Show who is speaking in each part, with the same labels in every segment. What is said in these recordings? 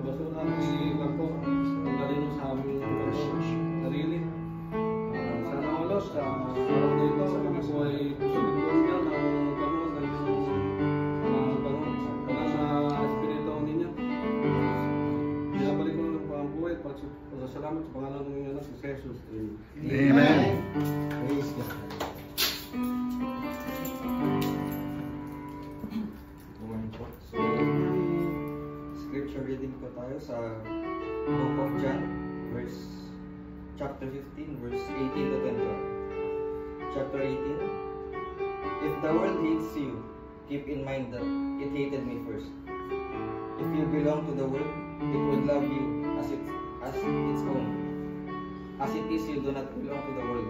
Speaker 1: basura, iwan po, ang galing sa aming sarili. Sana mo, Lord, sa araw na ito, kami po ay kusog-kusog niya ng Panginoon, ng Espiritu ninyo. Binabalik ko ng pambuhay, pasasalamat sa pangalan ng inyong anak, si Jesus.
Speaker 2: Amen. Praise God.
Speaker 3: So, scripture reading po tayo sa Book of John, chapter 15, verse 18 to 21. Chapter 18. If the world hates you, keep in mind that it hated me first. If you belong to the world, it would love you as its own. As it is, you do not belong to the world,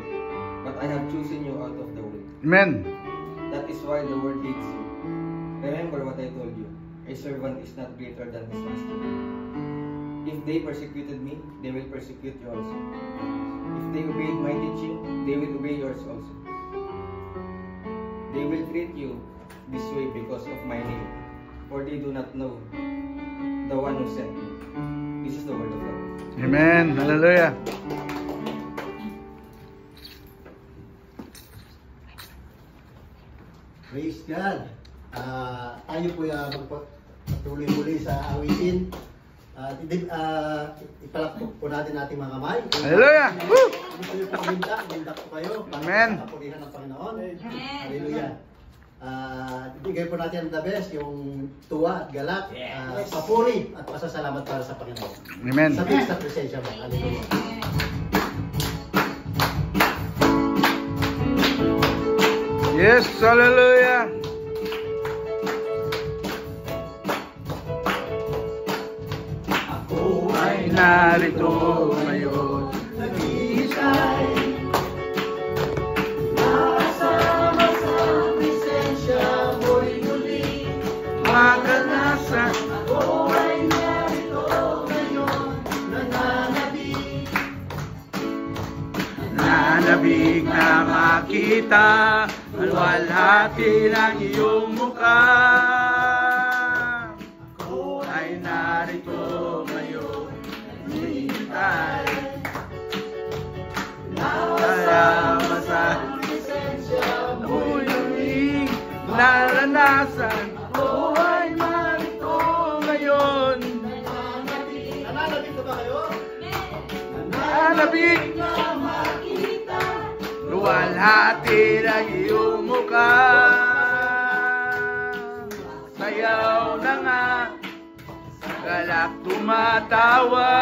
Speaker 3: but I have chosen you out of the world.
Speaker 2: Amen.
Speaker 3: That is why the world hates you. Remember what I told you. A servant is not greater than his master. If they persecuted me, they will persecute you also. If they obeyed my teaching, they will obey yours also. They will treat you this way because of my name, for they do not know the one who sent me. This is the word of God.
Speaker 2: Amen. Hallelujah.
Speaker 4: Praise God. Tayo po magpatuloy muli sa awitin. Ipalakpok po natin ating mga kamay.
Speaker 2: Hallelujah. Woo!
Speaker 4: Gusto nyo po kuminda po kayo.
Speaker 2: Amen.
Speaker 4: Para kapurihan ng Panginoon. Hallelujah. Ibigay po natin ang the best, yung tuwa at galak, papuri at pasasalamat para sa Panginoon.
Speaker 2: Amen.
Speaker 4: Sa bigis na presensya mo. Hallelujah.
Speaker 2: Yes, hallelujah.
Speaker 4: Ako
Speaker 2: Ay narito ngayon.
Speaker 4: nag-iisay, nakasama sa presensya mo'y muli.
Speaker 2: Maganasan.
Speaker 4: Ako ay narito ngayon, nananabik.
Speaker 2: Nanabig na makita ang walhati ng iyong mukha. Ako ay narito ngayon, naghihintay. Kasama sa
Speaker 4: presensya
Speaker 2: mo'y muling naranasan. Ako ay narito ngayon.
Speaker 4: nananabik. Nananabik na ba kayo?
Speaker 2: Nanabig
Speaker 4: Na makita.
Speaker 2: luwalhati ng iyong mukha. Sayaw na nga, galak tumatawa.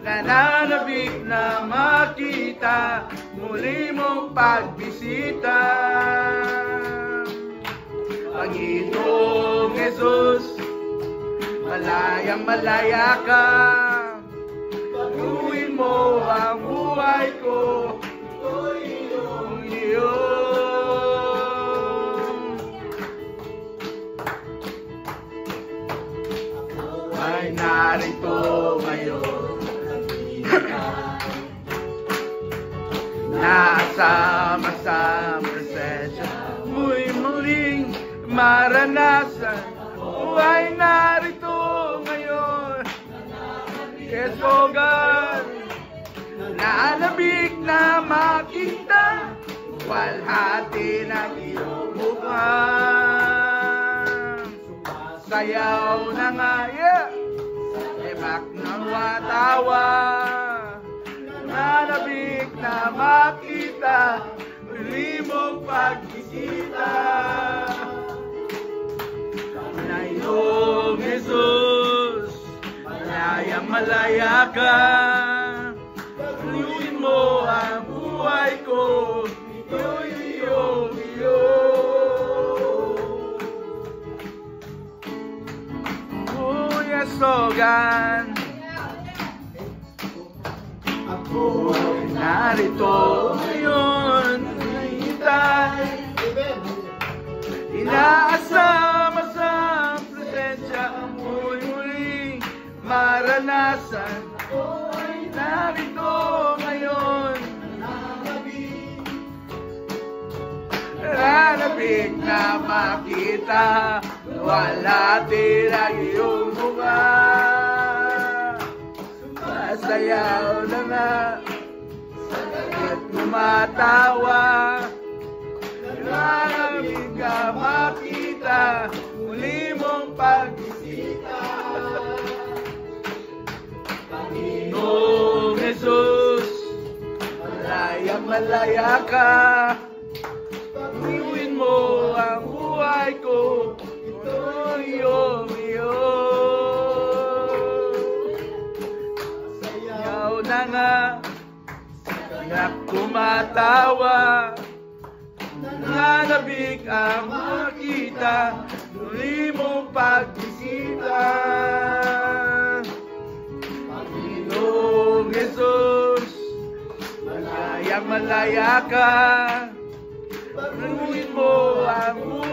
Speaker 2: Nananabik na makita muli mong pagbisita. Panginoong Jesus, malayang malaya ka. Paguhin mo ang buhay ko, ito'y iyong iyo. Ako ay narito ngayon, nasama sa presensya mo'y muling maranasan. Ako ay narito ngayon. Yes, oh God, nanabik na makita walhati ng iyong mukha. Sayaw na nga, yeah, emak ng watawa. Nanabik na makita muli mong pagbisita. Panginoong Jesus, malayang malaya ka. Paguhin mo ang buhay ko, ito'y iyong iyo. Oh yes, oh God, ako ay narito ngayon, nahihintay. Inaasama sa presensya mo'y muling maranasan. Ako ay narito ngayon, nanabik na makita walhati ng iyong mukha. sayaw na nga at kumatawa. Nangangamit ka makita, muli mong pagbisita. Panginoong Jesus, malaya ka. Pagniwin mo ang buhay ko, ito iyong iyo. Sayaw na nga, at kumatawa. Nanganabik ang makita, muli mong pagbisita. Panginoong Jesus, malaya ka. Pagniwin mo ang buhay